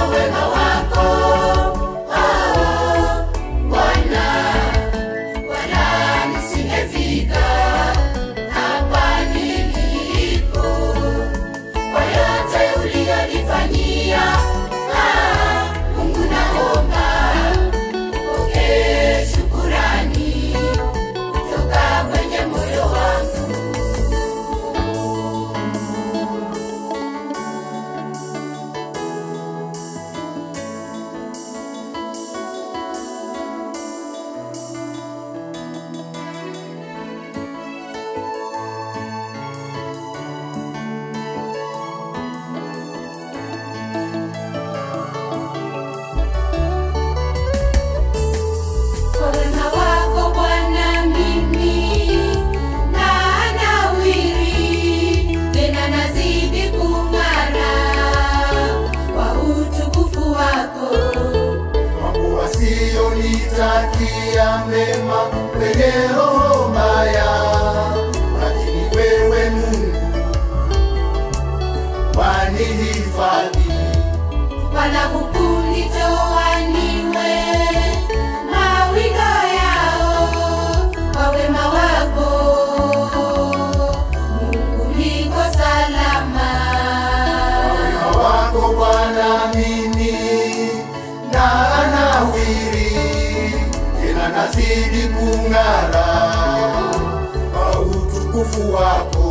wema wako, Bwana, wala nisingefika hapa nilipo. Kwa yote uliyonifanyia, Mungu naomba upokee shukrani kutoka kwenye moyo wangu. Kwa wema wako Bwana mimi nanawiri, tena nazidi kung'ara kwa utukufu wako. Mambo wasiyonitakia mema kwenye roho mbaya, lakini wewe Mungu wanihifadhi. Wala hukunitoa niwe mawindo yao. Kwa wema wako Mungu niko salama. Wema wako Bwana mimi nanawiri, tena nazidi kung'ara kwa utukufu wako.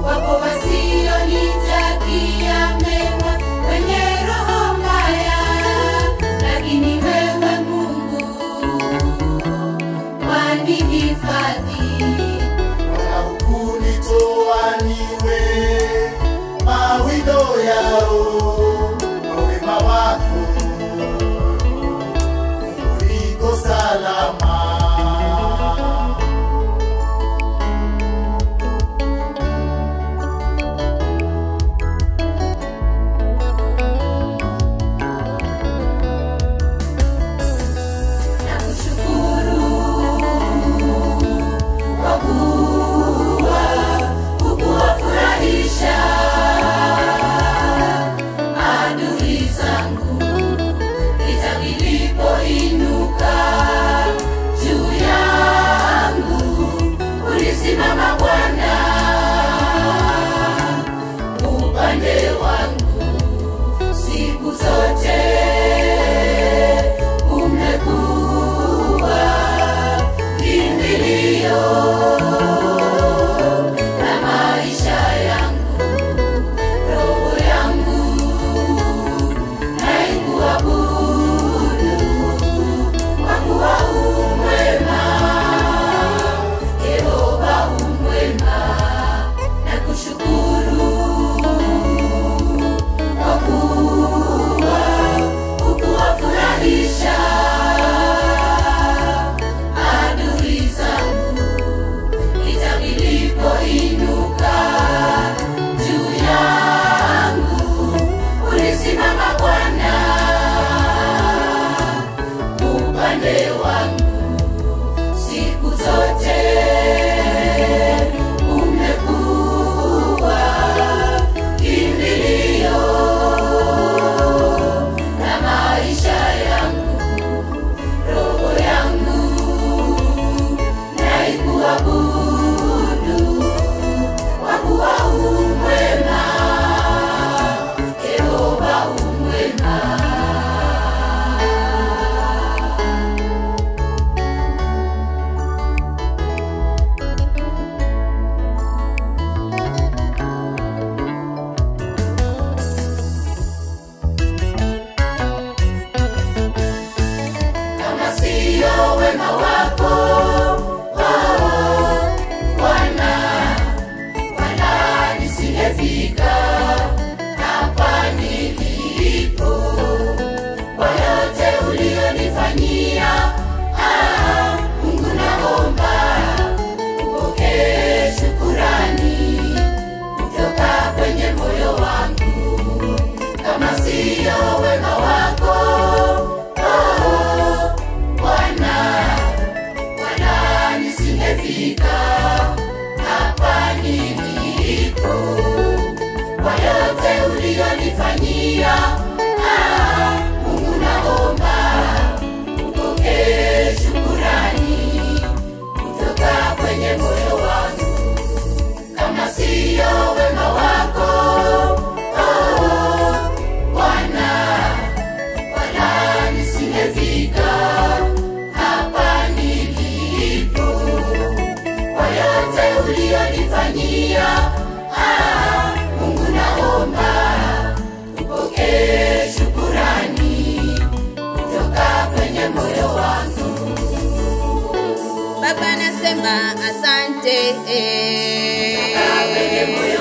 Wapo wasiyonitakia mema kwenye roho mbaya, lakini wewe Mungu wanihifadhi. Wala hukunitoa niwe mawindo yao. Kwa wema wako Mungu niko salama. Nakushukuru kwa kuwa hukuwafurahisha adui zangu. Vita vilipoinuka juu yangu, ulisimama Bwana upande wangu. Siku zote umekuwa kimbilio la maisha yangu. Roho yangu naikuabudu kwa kuwa umwema. Yehova umwema, nakushukuru kwa kuwa hukuwafurahisha adui zangu. Vita vilipoinuka juu yangu, ulisimama Bwana upande wangu. Siku zote umekuwa kimbilio la maisha yangu. Roho yangu naikuabudu kwa kuwa umwema. Yehova umwema. Kama siyo wema wako, Bwana, wala nisingefika hapa nilipo. Kwa yote uliyonifanyia, Mungu naomba upokee shukrani kutoka kwenye moyo wangu. Kama siyo wema wako, Bwana, wala nisingefika hapa nilipo. Kwa yote uliyonifanyia, ndiyo wema wako, oh Bwana, wala nisingefika hapa nilipo. Kwa yote ulionifanyia, Mungu naomba upokee shukurani kutoka kwenye moyo wangu. Baba nasema asante, Kutoka kwenye moyo